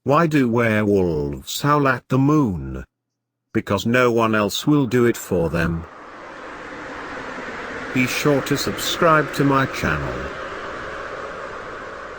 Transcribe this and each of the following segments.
Why do werewolves howl at the moon? Because no one else will do it for them. Be sure to subscribe to my channel.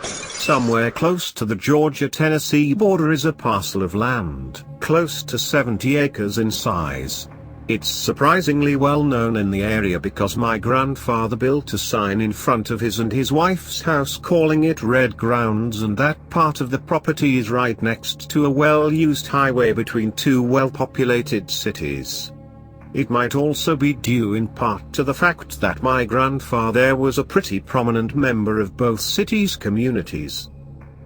Somewhere close to the Georgia-Tennessee border is a parcel of land, close to 70 acres in size. It's surprisingly well known in the area because my grandfather built a sign in front of his and his wife's house calling it Red Grounds, and that part of the property is right next to a well-used highway between two well-populated cities. It might also be due in part to the fact that my grandfather was a pretty prominent member of both cities' communities.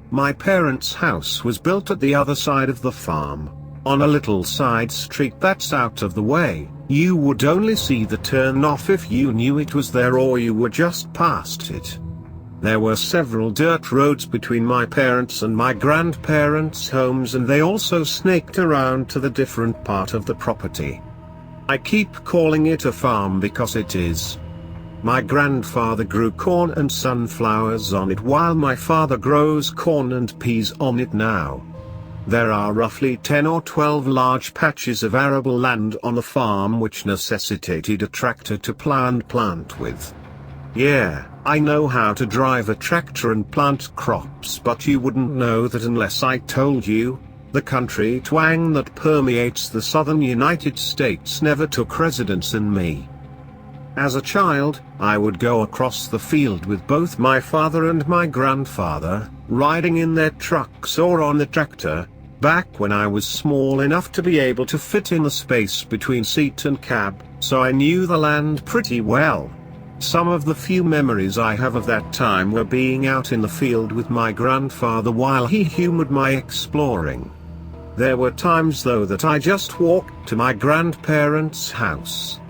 My parents' house was built at the other side of the farm, on a little side street that's out of the way. You would only see the turn-off if you knew it was there or you were just past it. There were several dirt roads between my parents' and my grandparents' homes, and they also snaked around to the different part of the property. I keep calling it a farm because it is. My grandfather grew corn and sunflowers on it while my father grows corn and peas on it now. There are roughly 10 or 12 large patches of arable land on the farm which necessitated a tractor to plow and plant with. Yeah, I know how to drive a tractor and plant crops, but you wouldn't know that unless I told you. The country twang that permeates the southern United States never took residence in me. As a child, I would go across the field with both my father and my grandfather, riding in their trucks or on the tractor, back when I was small enough to be able to fit in the space between seat and cab, so I knew the land pretty well. Some of the few memories I have of that time were being out in the field with my grandfather while he humored my exploring. There were times though that I just walked to my grandparents' house.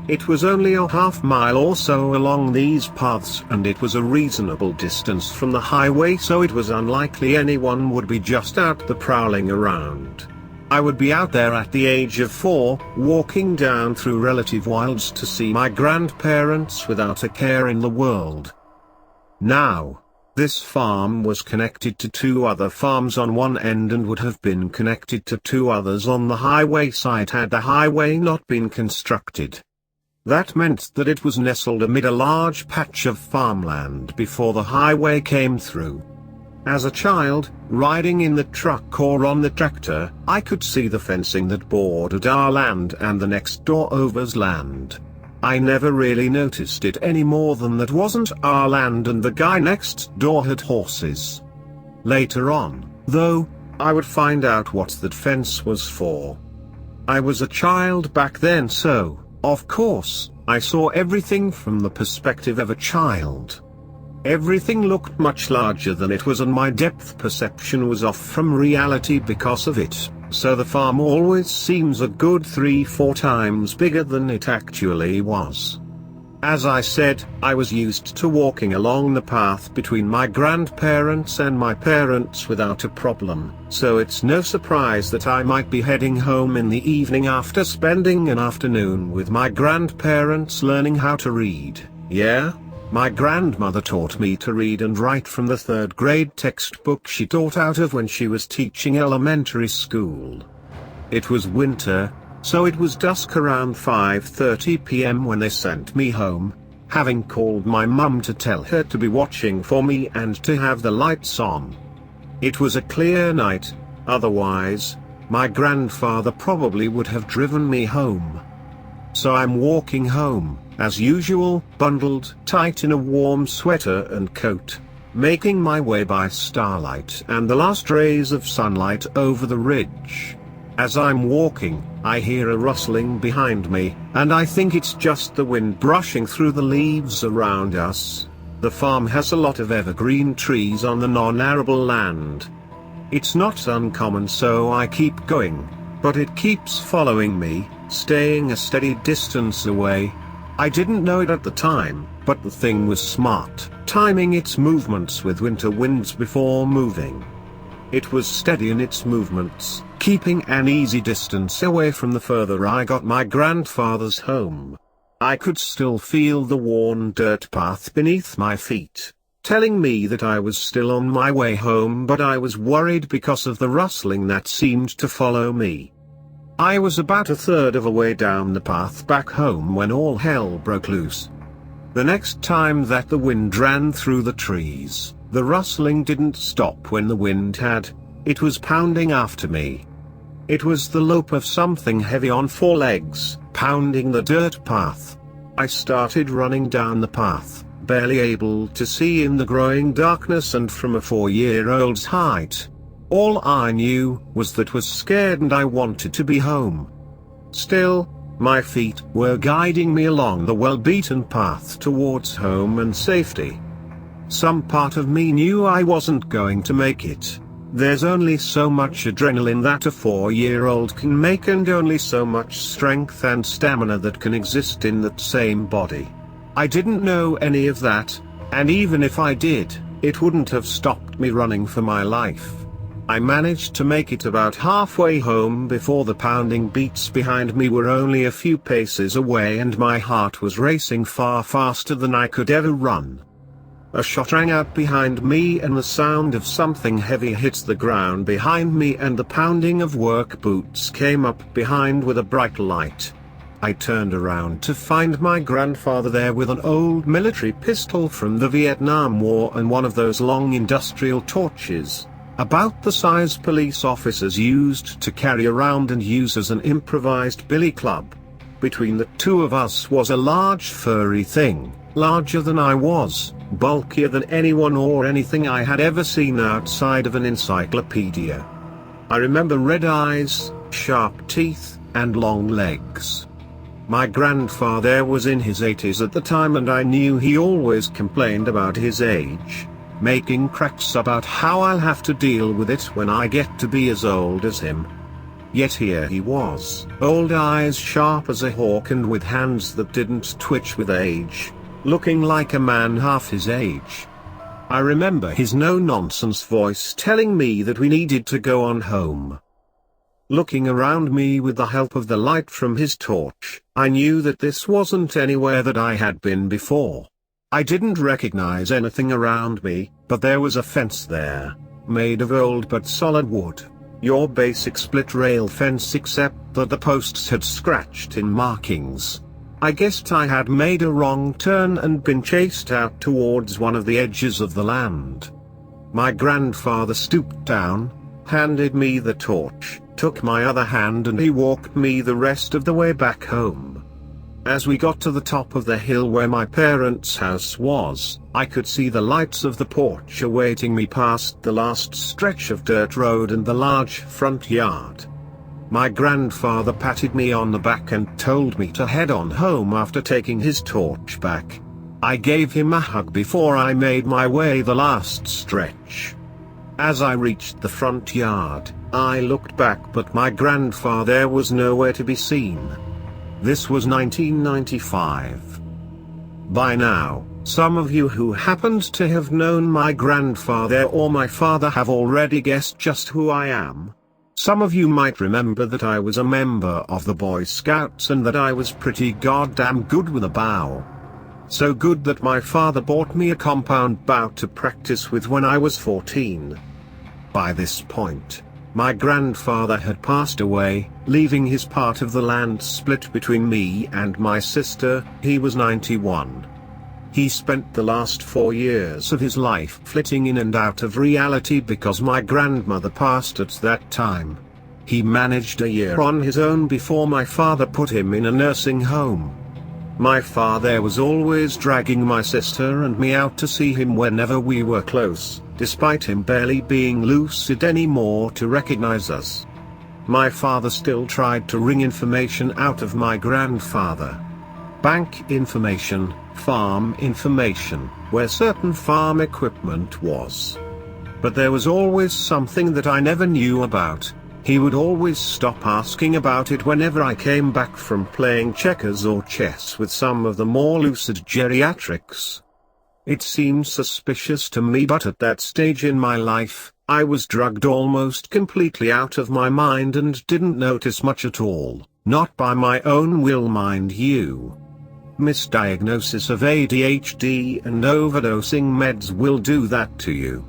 It was only a half-mile or so along these paths, and it was a reasonable distance from the highway, so it was unlikely anyone would be just out there prowling around. I would be out there at the age of 4, walking down through relative wilds to see my grandparents without a care in the world. Now, this farm was connected to 2 other farms on one end and would have been connected to 2 others on the highway side had the highway not been constructed. That meant that it was nestled amid a large patch of farmland before the highway came through. As a child, riding in the truck or on the tractor, I could see the fencing that bordered our land and the next door over's land. I never really noticed it any more than that wasn't our land and the guy next door had horses. Later on, though, I would find out what that fence was for. I was a child back then, so, of course, I saw everything from the perspective of a child. Everything looked much larger than it was and my depth perception was off from reality because of it, so the farm always seems a good 3-4 times bigger than it actually was. As I said, I was used to walking along the path between my grandparents and my parents without a problem, so it's no surprise that I might be heading home in the evening after spending an afternoon with my grandparents learning how to read. Yeah? My grandmother taught me to read and write from the 3rd grade textbook she taught out of when she was teaching elementary school. It was winter, so it was dusk around 5:30 p.m. when they sent me home, having called my mum to tell her to be watching for me and to have the lights on. It was a clear night, otherwise, my grandfather probably would have driven me home. So I'm walking home, as usual, bundled tight in a warm sweater and coat, making my way by starlight and the last rays of sunlight over the ridge. As I'm walking, I hear a rustling behind me, and I think it's just the wind brushing through the leaves around us. The farm has a lot of evergreen trees on the non-arable land. It's not uncommon, so I keep going, but it keeps following me, staying a steady distance away. I didn't know it at the time, but the thing was smart, timing its movements with winter winds before moving. It was steady in its movements, keeping an easy distance away from the further I got my grandfather's home. I could still feel the worn dirt path beneath my feet. telling me that I was still on my way home, but I was worried because of the rustling that seemed to follow me. I was about a third of a way down the path back home when all hell broke loose. The next time that the wind ran through the trees, the rustling didn't stop when the wind had. It was pounding after me. It was the lope of something heavy on four legs, pounding the dirt path. I started running down the path, barely able to see in the growing darkness and from a 4-year-old's height. All I knew was that I was scared and I wanted to be home. Still, my feet were guiding me along the well-beaten path towards home and safety. Some part of me knew I wasn't going to make it. There's only so much adrenaline that a 4-year-old can make and only so much strength and stamina that can exist in that same body. I didn't know any of that, and even if I did, it wouldn't have stopped me running for my life. I managed to make it about halfway home before the pounding beats behind me were only a few paces away and my heart was racing far faster than I could ever run. A shot rang out behind me and the sound of something heavy hit the ground behind me and the pounding of work boots came up behind with a bright light. I turned around to find my grandfather there with an old military pistol from the Vietnam War and one of those long industrial torches, about the size police officers used to carry around and use as an improvised billy club. Between the two of us was a large furry thing, larger than I was, bulkier than anyone or anything I had ever seen outside of an encyclopedia. I remember red eyes, sharp teeth, and long legs. My grandfather was in his 80s at the time and I knew he always complained about his age, making cracks about how I'll have to deal with it when I get to be as old as him. Yet here he was, old eyes sharp as a hawk and with hands that didn't twitch with age, looking like a man half his age. I remember his no-nonsense voice telling me that we needed to go on home. Looking around me with the help of the light from his torch, I knew that this wasn't anywhere that I had been before. I didn't recognize anything around me, but there was a fence there, made of old but solid wood. Your basic split rail fence except that the posts had scratched in markings. I guessed I had made a wrong turn and been chased out towards one of the edges of the land. My grandfather stooped down, handed me the torch, took my other hand and he walked me the rest of the way back home. As we got to the top of the hill where my parents' house was, I could see the lights of the porch awaiting me past the last stretch of dirt road and the large front yard. My grandfather patted me on the back and told me to head on home after taking his torch back. I gave him a hug before I made my way the last stretch. As I reached the front yard, I looked back but my grandfather was nowhere to be seen. This was 1995. By now, some of you who happened to have known my grandfather or my father have already guessed just who I am. Some of you might remember that I was a member of the Boy Scouts and that I was pretty goddamn good with a bow. So good that my father bought me a compound bow to practice with when I was 14. By this point, my grandfather had passed away, leaving his part of the land split between me and my sister. He was 91. He spent the last 4 years of his life flitting in and out of reality because my grandmother passed at that time. He managed a year on his own before my father put him in a nursing home. My father was always dragging my sister and me out to see him whenever we were close, despite him barely being lucid anymore to recognize us. My father still tried to wring information out of my grandfather. Bank information, farm information, where certain farm equipment was. But there was always something that I never knew about. He would always stop asking about it whenever I came back from playing checkers or chess with some of the more lucid geriatrics. It seemed suspicious to me, but at that stage in my life, I was drugged almost completely out of my mind and didn't notice much at all, not by my own will, mind you. misdiagnosis of ADHD and overdosing meds will do that to you.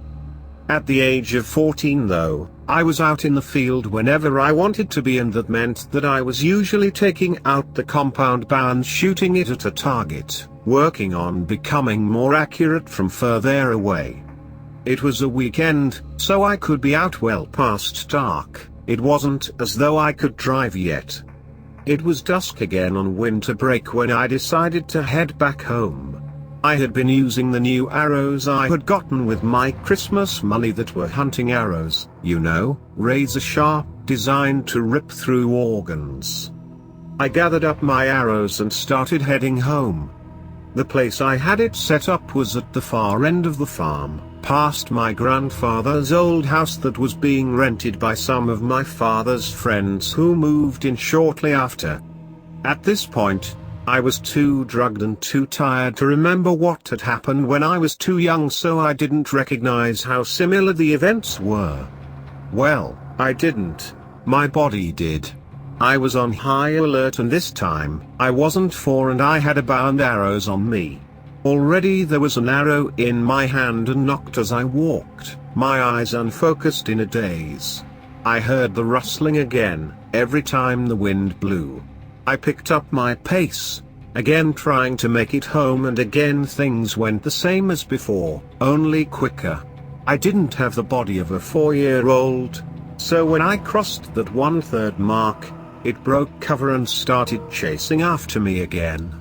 At the age of 14 though, I was out in the field whenever I wanted to be, and that meant that I was usually taking out the compound bow and shooting it at a target, working on becoming more accurate from further away. It was a weekend, so I could be out well past dark. It wasn't as though I could drive yet. It was dusk again on winter break when I decided to head back home. I had been using the new arrows I had gotten with my Christmas money that were hunting arrows, you know, razor sharp, designed to rip through organs. I gathered up my arrows and started heading home. The place I had it set up was at the far end of the farm, past my grandfather's old house that was being rented by some of my father's friends who moved in shortly after. At this point, I was too drugged and too tired to remember what had happened when I was too young, so I didn't recognize how similar the events were. Well, I didn't. My body did. I was on high alert, and this time, I wasn't four and I had a bow and arrows on me. Already there was an arrow in my hand and knocked as I walked, my eyes unfocused in a daze. I heard the rustling again, every time the wind blew. I picked up my pace, again trying to make it home, and again things went the same as before, only quicker. I didn't have the body of a 4-year-old, so when I crossed that 1/3 mark, it broke cover and started chasing after me again.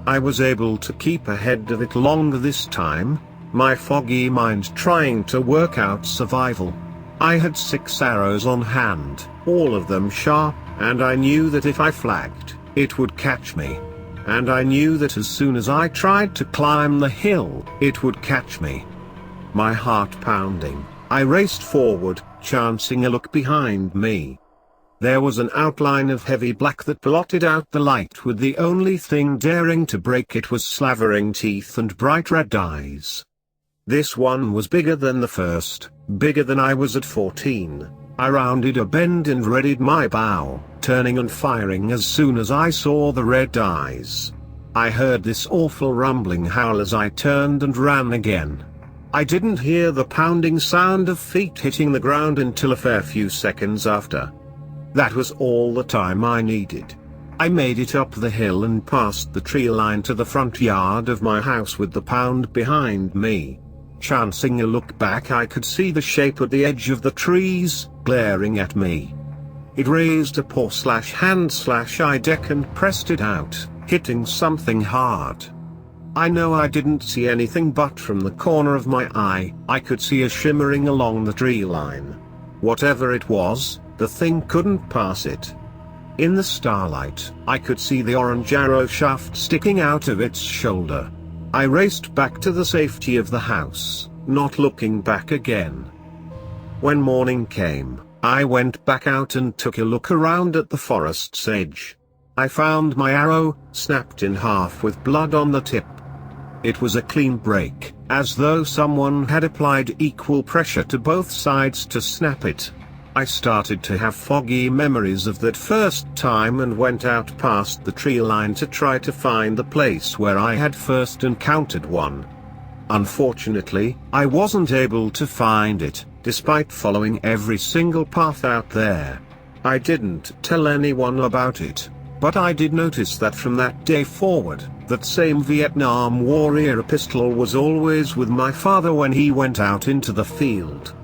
I was able to keep ahead of it longer this time, my foggy mind trying to work out survival. I had 6 arrows on hand, all of them sharp, and I knew that if I flagged, it would catch me. And I knew that as soon as I tried to climb the hill, it would catch me. My heart pounding, I raced forward, chancing a look behind me. There was an outline of heavy black that blotted out the light, with the only thing daring to break it was slavering teeth and bright red eyes. This one was bigger than the first, bigger than I was at 14. I rounded a bend and readied my bow, turning and firing as soon as I saw the red eyes. I heard this awful rumbling howl as I turned and ran again. I didn't hear the pounding sound of feet hitting the ground until a fair few seconds after. That was all the time I needed. I made it up the hill and past the tree line to the front yard of my house with the pound behind me. Chancing a look back, I could see the shape at the edge of the trees, glaring at me. It raised a paw/hand/eye deck and pressed it out, hitting something hard. I know I didn't see anything, but from the corner of my eye, I could see a shimmering along the tree line. Whatever it was, the thing couldn't pass it. In the starlight, I could see the orange arrow shaft sticking out of its shoulder. I raced back to the safety of the house, not looking back again. When morning came, I went back out and took a look around at the forest's edge. I found my arrow, snapped in half with blood on the tip. It was a clean break, as though someone had applied equal pressure to both sides to snap it. I started to have foggy memories of that first time and went out past the tree line to try to find the place where I had first encountered one. Unfortunately, I wasn't able to find it, despite following every single path out there. I didn't tell anyone about it, but I did notice that from that day forward, that same Vietnam War era pistol was always with my father when he went out into the field.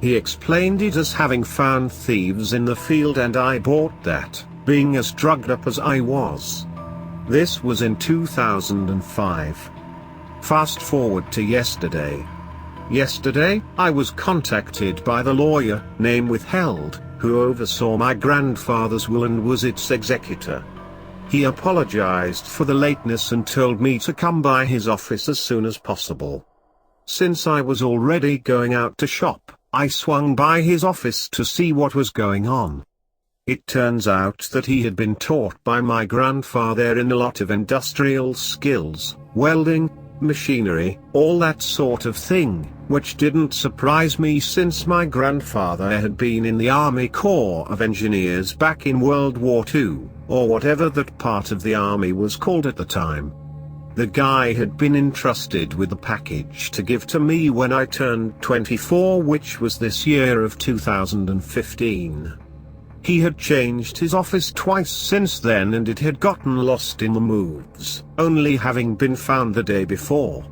He explained it as having found thieves in the field, and I bought that, being as drugged up as I was. This was in 2005. Fast forward to yesterday. Yesterday, I was contacted by the lawyer, name withheld, who oversaw my grandfather's will and was its executor. He apologized for the lateness and told me to come by his office as soon as possible. Since I was already going out to shop, I swung by his office to see what was going on. It turns out that he had been taught by my grandfather in a lot of industrial skills, welding, machinery, all that sort of thing, which didn't surprise me since my grandfather had been in the Army Corps of Engineers back in World War II, or whatever that part of the army was called at the time. The guy had been entrusted with the package to give to me when I turned 24, which was this year of 2015. He had changed his office twice since then and it had gotten lost in the moves, only having been found the day before.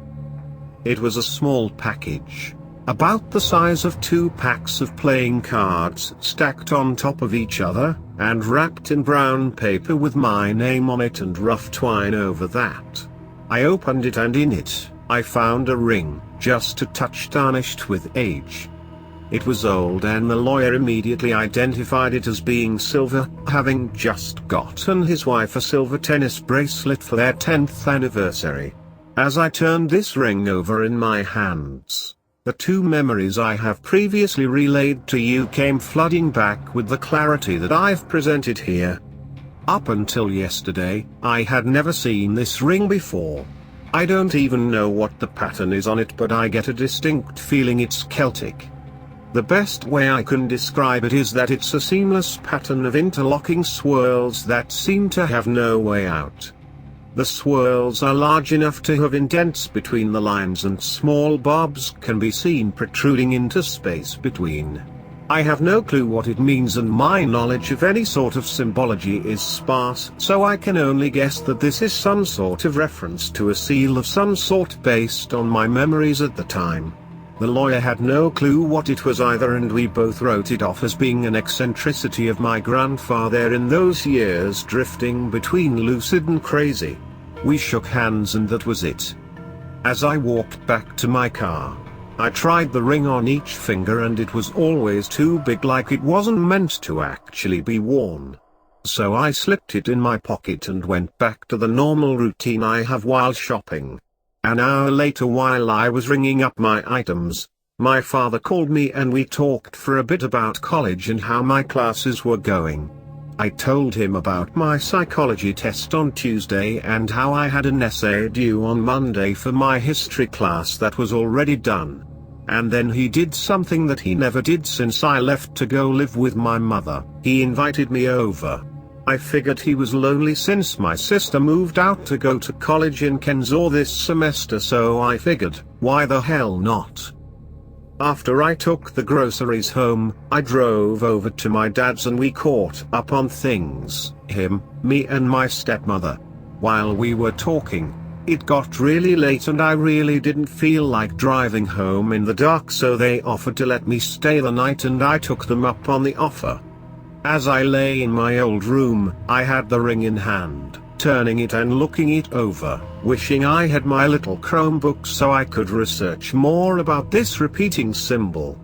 It was a small package, about the size of 2 packs of playing cards stacked on top of each other, and wrapped in brown paper with my name on it and rough twine over that. I opened it and in it, I found a ring, just a touch tarnished with age. It was old and the lawyer immediately identified it as being silver, having just gotten his wife a silver tennis bracelet for their 10th anniversary. As I turned this ring over in my hands, the 2 memories I have previously relayed to you came flooding back with the clarity that I've presented here. Up until yesterday, I had never seen this ring before. I don't even know what the pattern is on it, but I get a distinct feeling it's Celtic. The best way I can describe it is that it's a seamless pattern of interlocking swirls that seem to have no way out. The swirls are large enough to have indents between the lines and small bobs can be seen protruding into space between. I have no clue what it means and my knowledge of any sort of symbology is sparse, so I can only guess that this is some sort of reference to a seal of some sort based on my memories at the time. The lawyer had no clue what it was either, and we both wrote it off as being an eccentricity of my grandfather in those years, drifting between lucid and crazy. We shook hands and that was it. As I walked back to my car, I tried the ring on each finger and it was always too big, like it wasn't meant to actually be worn. So I slipped it in my pocket and went back to the normal routine I have while shopping. An hour later, while I was ringing up my items, my father called me and we talked for a bit about college and how my classes were going. I told him about my psychology test on Tuesday and how I had an essay due on Monday for my history class that was already done. And then he did something that he never did since I left to go live with my mother. He invited me over. I figured he was lonely since my sister moved out to go to college in Kensor this semester, so I figured, why the hell not? After I took the groceries home, I drove over to my dad's and we caught up on things, him, me and my stepmother. While we were talking, it got really late and I really didn't feel like driving home in the dark, so they offered to let me stay the night and I took them up on the offer. As I lay in my old room, I had the ring in hand, turning it and looking it over, wishing I had my little Chromebook so I could research more about this repeating symbol.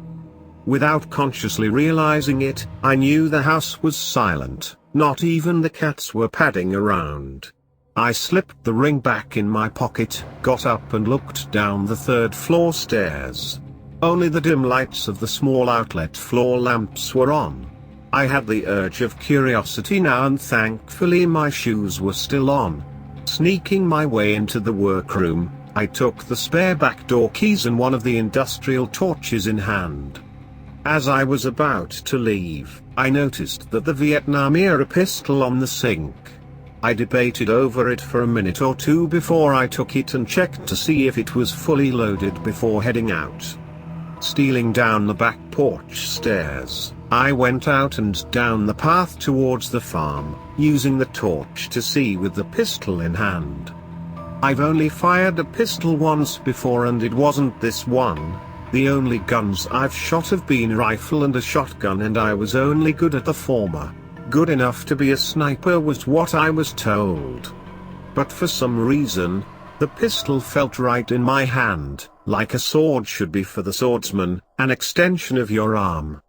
Without consciously realizing it, I knew the house was silent, not even the cats were padding around. I slipped the ring back in my pocket, got up and looked down the 3rd floor stairs. Only the dim lights of the small outlet floor lamps were on. I had the urge of curiosity now and thankfully my shoes were still on. Sneaking my way into the workroom, I took the spare back door keys and one of the industrial torches in hand. As I was about to leave, I noticed that the Vietnam era pistol on the sink. I debated over it for a minute or two before I took it and checked to see if it was fully loaded before heading out. Stealing down the back porch stairs, I went out and down the path towards the farm, using the torch to see with the pistol in hand. I've only fired a pistol once before and it wasn't this one. The only guns I've shot have been a rifle and a shotgun, and I was only good at the former. Good enough to be a sniper was what I was told. But for some reason, the pistol felt right in my hand, like a sword should be for the swordsman, an extension of your arm.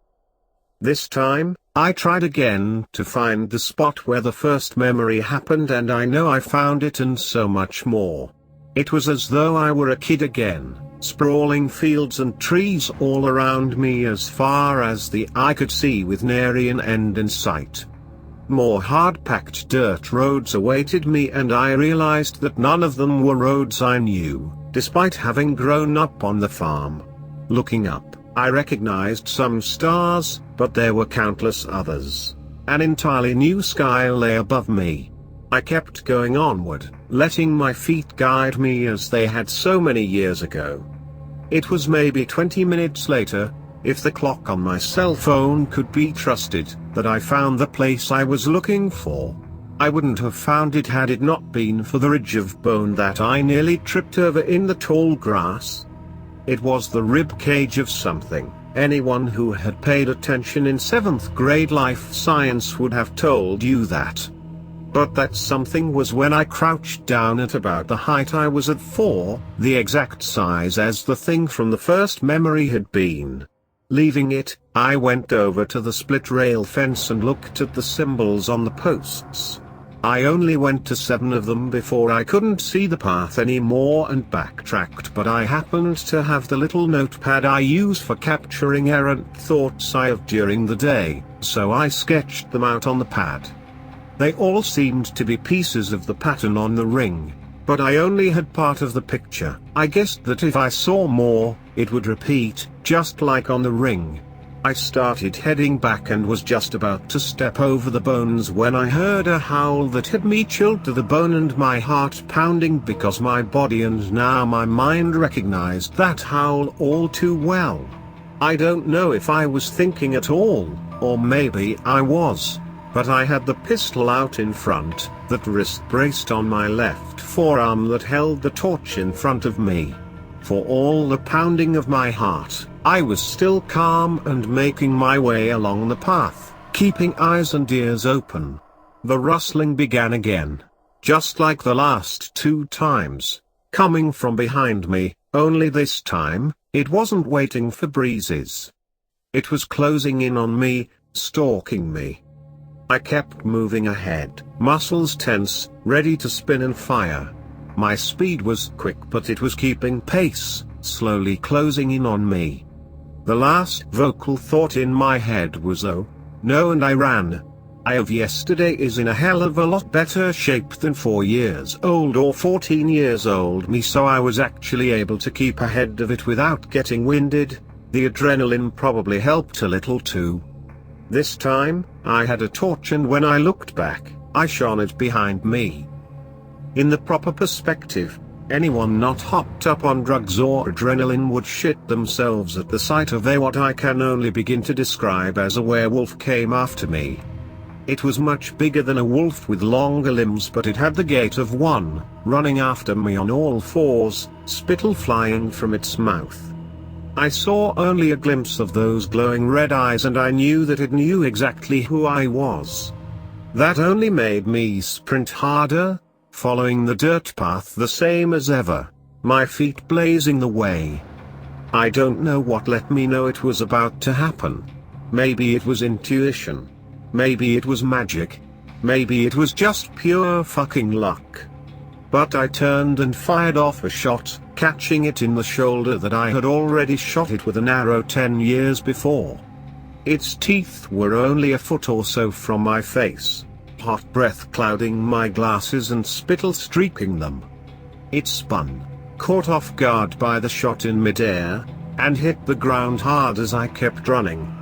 This time, I tried again to find the spot where the first memory happened, and I know I found it and so much more. It was as though I were a kid again, sprawling fields and trees all around me as far as the eye could see with nary an end in sight. More hard-packed dirt roads awaited me, and I realized that none of them were roads I knew, despite having grown up on the farm. Looking up, I recognized some stars, but there were countless others. An entirely new sky lay above me. I kept going onward, letting my feet guide me as they had so many years ago. It was maybe 20 minutes later, if the clock on my cell phone could be trusted, that I found the place I was looking for. I wouldn't have found it had it not been for the ridge of bone that I nearly tripped over in the tall grass. It was the rib cage of something. Anyone who had paid attention in 7th grade life science would have told you that. But that something was when I crouched down at about the height I was at 4, the exact size as the thing from the first memory had been. Leaving it, I went over to the split rail fence and looked at the symbols on the posts. I only went to 7 of them before I couldn't see the path anymore and backtracked, but I happened to have the little notepad I use for capturing errant thoughts I have during the day, so I sketched them out on the pad. They all seemed to be pieces of the pattern on the ring, but I only had part of the picture. I guessed that if I saw more, it would repeat, just like on the ring. I started heading back and was just about to step over the bones when I heard a howl that had me chilled to the bone and my heart pounding because my body and now my mind recognized that howl all too well. I don't know if I was thinking at all, or maybe I was, but I had the pistol out in front, that wrist braced on my left forearm that held the torch in front of me. For all the pounding of my heart, I was still calm and making my way along the path, keeping eyes and ears open. The rustling began again. Just like the last 2 times. Coming from behind me, only this time, it wasn't waiting for breezes. It was closing in on me, stalking me. I kept moving ahead, muscles tense, ready to spin and fire. My speed was quick but it was keeping pace, slowly closing in on me. The last vocal thought in my head was oh, no, and I ran. I of yesterday is in a hell of a lot better shape than 4 years old or 14 years old me, so I was actually able to keep ahead of it without getting winded. The adrenaline probably helped a little too. This time, I had a torch and when I looked back, I shone it behind me. In the proper perspective, anyone not hopped up on drugs or adrenaline would shit themselves at the sight of what I can only begin to describe as a werewolf came after me. It was much bigger than a wolf with longer limbs, but it had the gait of one, running after me on all fours, spittle flying from its mouth. I saw only a glimpse of those glowing red eyes and I knew that it knew exactly who I was. That only made me sprint harder, following the dirt path the same as ever, my feet blazing the way. I don't know what let me know it was about to happen. Maybe it was intuition. Maybe it was magic. Maybe it was just pure fucking luck. But I turned and fired off a shot, catching it in the shoulder that I had already shot it with an arrow 10 years before. Its teeth were only a foot or so from my face, hot breath clouding my glasses and spittle streaking them. It spun, caught off guard by the shot in midair, and hit the ground hard as I kept running.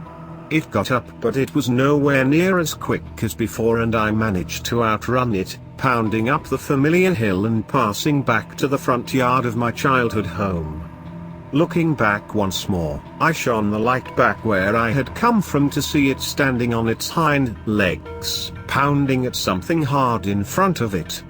It got up but it was nowhere near as quick as before and I managed to outrun it, pounding up the familiar hill and passing back to the front yard of my childhood home. Looking back once more, I shone the light back where I had come from to see it standing on its hind legs, pounding at something hard in front of it.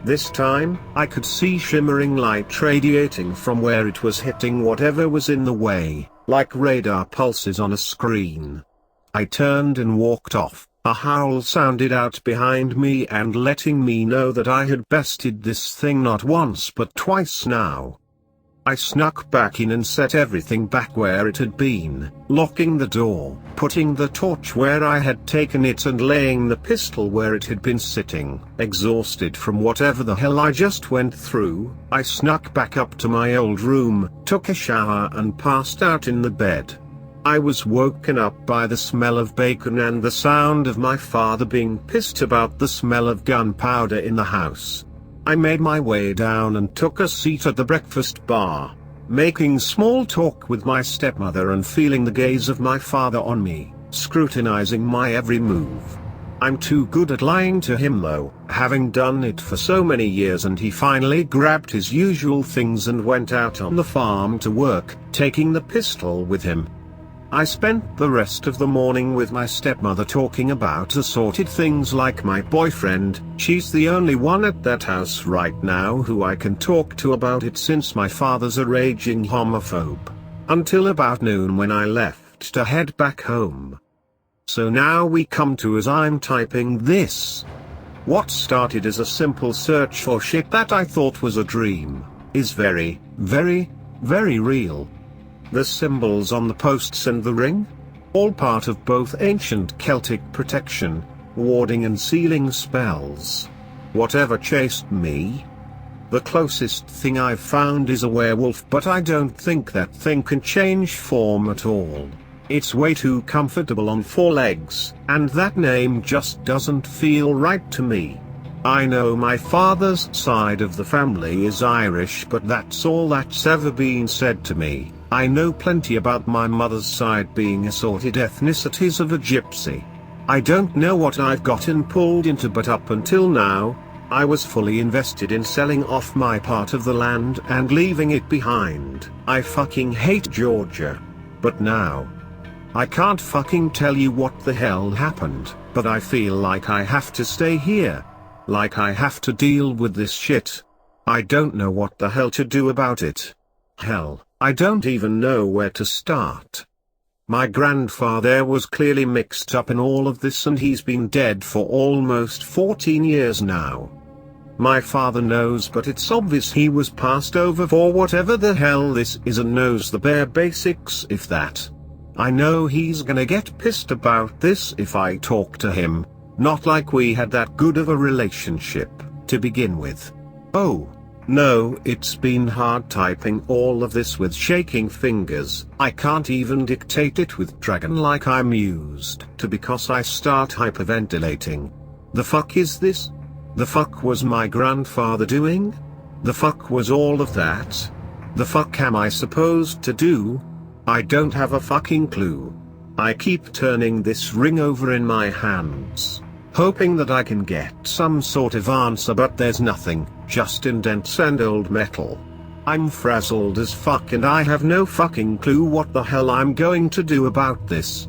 This time, I could see shimmering light radiating from where it was hitting whatever was in the way, like radar pulses on a screen. I turned and walked off. A howl sounded out behind me and letting me know that I had bested this thing not once but twice now. I snuck back in and set everything back where it had been, locking the door, putting the torch where I had taken it and laying the pistol where it had been sitting. Exhausted from whatever the hell I just went through, I snuck back up to my old room, took a shower and passed out in the bed. I was woken up by the smell of bacon and the sound of my father being pissed about the smell of gunpowder in the house. I made my way down and took a seat at the breakfast bar, making small talk with my stepmother and feeling the gaze of my father on me, scrutinizing my every move. I'm too good at lying to him though, having done it for so many years, and he finally grabbed his usual things and went out on the farm to work, taking the pistol with him. I spent the rest of the morning with my stepmother talking about assorted things like my boyfriend. She's the only one at that house right now who I can talk to about it, since my father's a raging homophobe. Until about noon, when I left to head back home. So now we come to, as I'm typing this, what started as a simple search for shit that I thought was a dream, is very, very, very real. The symbols on the posts and the ring? All part of both ancient Celtic protection, warding and sealing spells. Whatever chased me? The closest thing I've found is a werewolf, but I don't think that thing can change form at all. It's way too comfortable on 4 legs, and that name just doesn't feel right to me. I know my father's side of the family is Irish, but that's all that's ever been said to me. I know plenty about my mother's side being assorted ethnicities of a gypsy. I don't know what I've gotten pulled into, but up until now, I was fully invested in selling off my part of the land and leaving it behind. I fucking hate Georgia. But now, I can't fucking tell you what the hell happened, but I feel like I have to stay here. Like I have to deal with this shit. I don't know what the hell to do about it. Hell, I don't even know where to start. My grandfather was clearly mixed up in all of this, and he's been dead for almost 14 years now. My father knows, but it's obvious he was passed over for whatever the hell this is, and knows the bare basics, if that. I know he's gonna get pissed about this if I talk to him, not like we had that good of a relationship, to begin with. Oh. No, it's been hard typing all of this with shaking fingers. I can't even dictate it with dragon like I'm used to, because I start hyperventilating. The fuck is this? The fuck was my grandfather doing? The fuck was all of that? The fuck am I supposed to do? I don't have a fucking clue. I keep turning this ring over in my hands, hoping that I can get some sort of answer, but there's nothing, just indents and old metal. I'm frazzled as fuck, and I have no fucking clue what the hell I'm going to do about this.